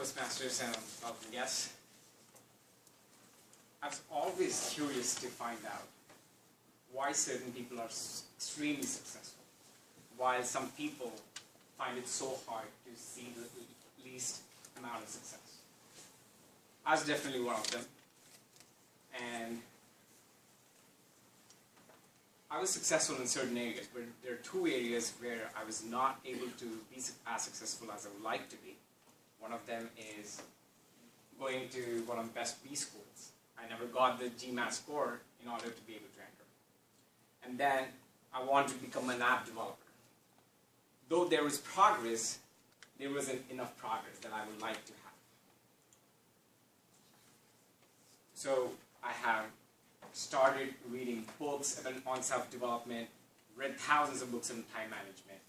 Toastmasters and welcome guests. I was always curious to find out why certain people are extremely successful, while some people find it so hard to see the least amount of success. I was definitely one of them, and I was successful in certain areas, but there are two areas where I was not able to be as successful as I would like to be. One of them is going to one of the best B schools. I never got the GMAT score in order to be able to enter. And then I wanted to become an app developer. Though there was progress, there wasn't enough progress that I would like to have. So I have started reading books on self-development, read thousands of books on time management,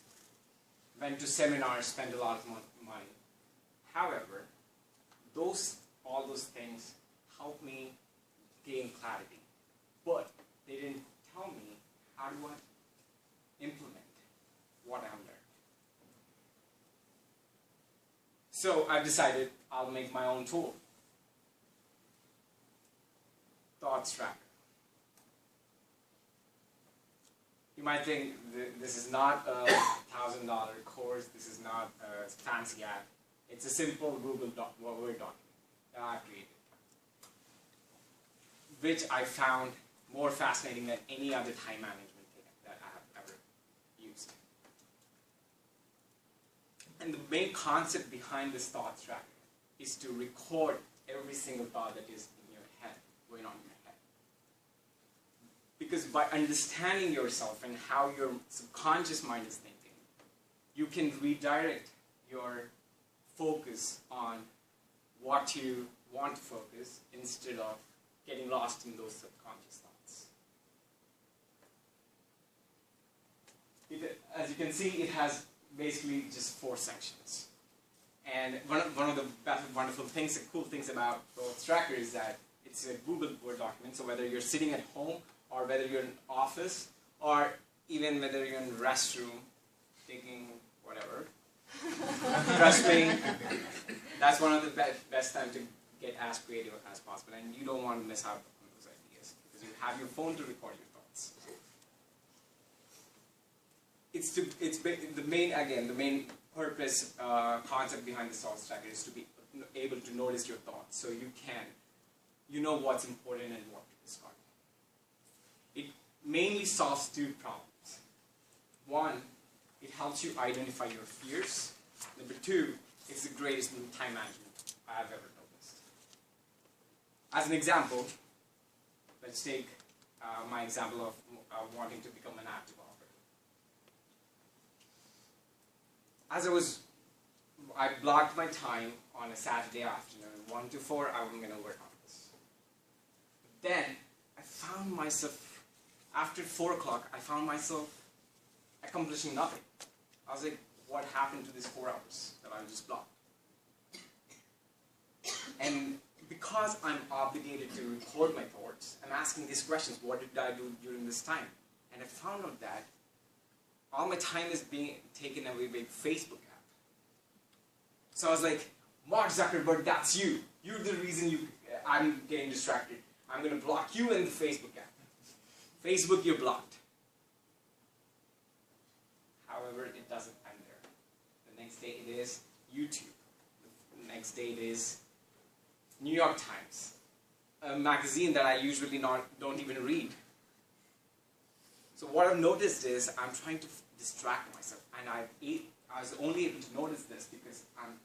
went to seminars, spent a lot of money. However, all those things helped me gain clarity, but they didn't tell me how do I implement what I learned. So I decided I'll make my own tool, Thoughts Tracker. You might think this is not a $1,000 course, this is not a fancy app. It's a simple Word document that I created, which I found more fascinating than any other time management thing that I have ever used. And the main concept behind this Thoughts Tracker is to record every single thought that is in your head, going on in your head. Because by understanding yourself and how your subconscious mind is thinking, you can redirect your focus on what you want to focus instead of getting lost in those subconscious thoughts. As you can see, it has basically just 4 sections. And one of the wonderful things, the cool things about Thoughts Tracker is that it's a Google Word document, so whether you're sitting at home or whether you're in an office or even whether you're in the restroom taking whatever, trust-paying, that's one of the best times to get as creative as possible, and you don't want to miss out on those ideas because you have your phone to record your thoughts. The main purpose concept behind the Thoughts Tracker is to be able to notice your thoughts, so you know what's important and what to discard. It mainly solves 2 problems. One, it helps you identify your fears. Number 2, it's the greatest in time management I have ever noticed. As an example, let's take my example of wanting to become an app developer. I blocked my time on a Saturday afternoon, 1 to 4, I'm going to work on this. But then, I found myself, after 4 o'clock, I found myself accomplishing nothing. I was like, what happened to these 4 hours that I just blocked? And because I'm obligated to record my thoughts, I'm asking these questions, what did I do during this time? And I found out that all my time is being taken away by the Facebook app. So I was like, Mark Zuckerberg, that's you. You're the reason I'm getting distracted. I'm going to block you in the Facebook app. Facebook, you're blocked. However, it doesn't end there. The next day it is YouTube. The next day it is New York Times, a magazine that I usually don't even read. So what I've noticed is I'm trying to distract myself, and I was only able to notice this because I'm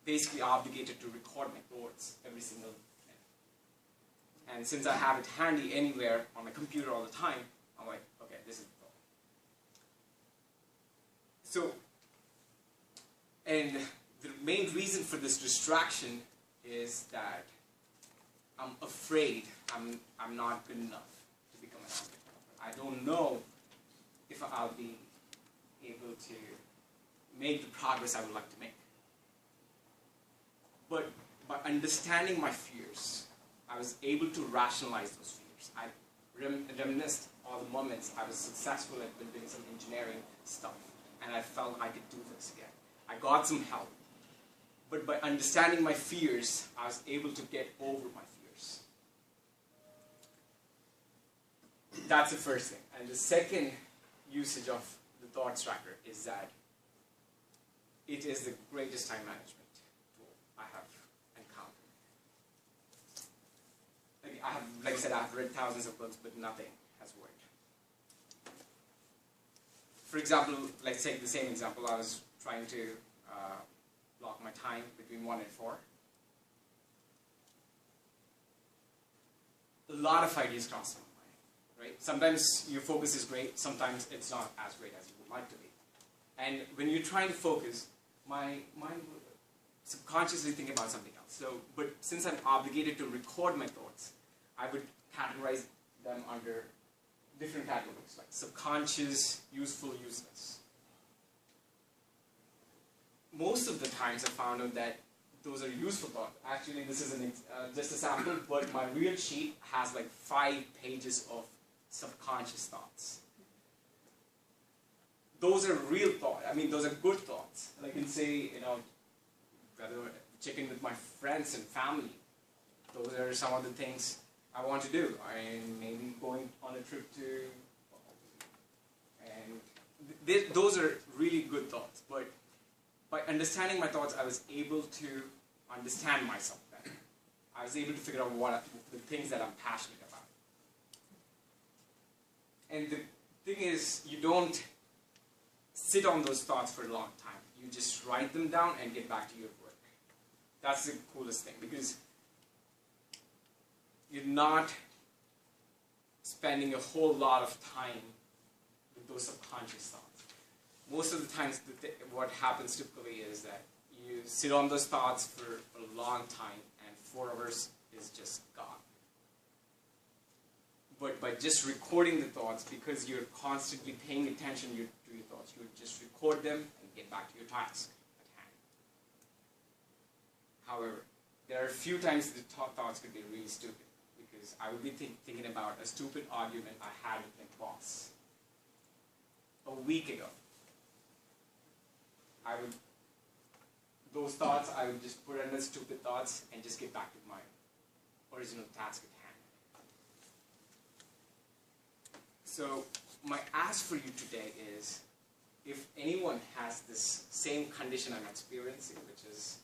basically obligated to record my thoughts every single minute. And since I have it handy anywhere on my computer all the time, I'm like, okay, this is the thought. So, and the main reason for this distraction is that I'm afraid I'm not good enough to become an app developer. I don't know if I'll be able to make the progress I would like to make. But by understanding my fears, I was able to rationalize those fears. I reminisced all the moments I was successful at building some engineering stuff, and I felt I could do this again. I got some help. But by understanding my fears, I was able to get over my fears. That's the first thing. And the second usage of the thoughts tracker is that it is the greatest time management tool I have encountered. Like I said, I have read thousands of books, but nothing has worked. For example, let's take the same example. I was trying to block my time between 1 and 4. A lot of ideas cross my mind, right? Sometimes your focus is great, sometimes it's not as great as you would like to be. And when you're trying to focus, my mind will subconsciously think about something else. But since I'm obligated to record my thoughts, I would categorize them under different categories, like subconscious, useful, useless. Most of the times I found out that those are useful thoughts. Actually, this is just a sample, but my real sheet has like 5 pages of subconscious thoughts. Those are real thoughts. I mean, those are good thoughts. Like I can say, whether checking with my friends and family. Those are some of the things I want to do. I'm maybe going on a trip to, and those are really good thoughts. But by understanding my thoughts, I was able to understand myself better. I was able to figure out what the things that I'm passionate about. And the thing is, you don't sit on those thoughts for a long time. You just write them down and get back to your work. That's the coolest thing, because you're not spending a whole lot of time with those subconscious thoughts. Most of the times, what happens typically is that you sit on those thoughts for a long time, and 4 hours is just gone. But by just recording the thoughts, because you're constantly paying attention to your thoughts, you just record them and get back to your task at hand. However, there are a few times the thoughts could be really stupid, because I would be thinking about a stupid argument I had with my boss a week ago. Those thoughts, I would just put under stupid thoughts and just get back to my original task at hand. So my ask for you today is, if anyone has this same condition I'm experiencing, which is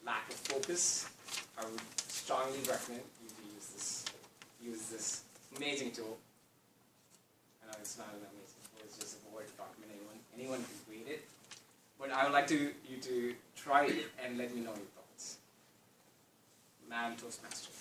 lack of focus, I would strongly recommend you to use this amazing tool. I know it's not an amazing tool, it's just a word to document anyone can read it. But I would like you to try it and let me know your thoughts. Man, Toastmaster.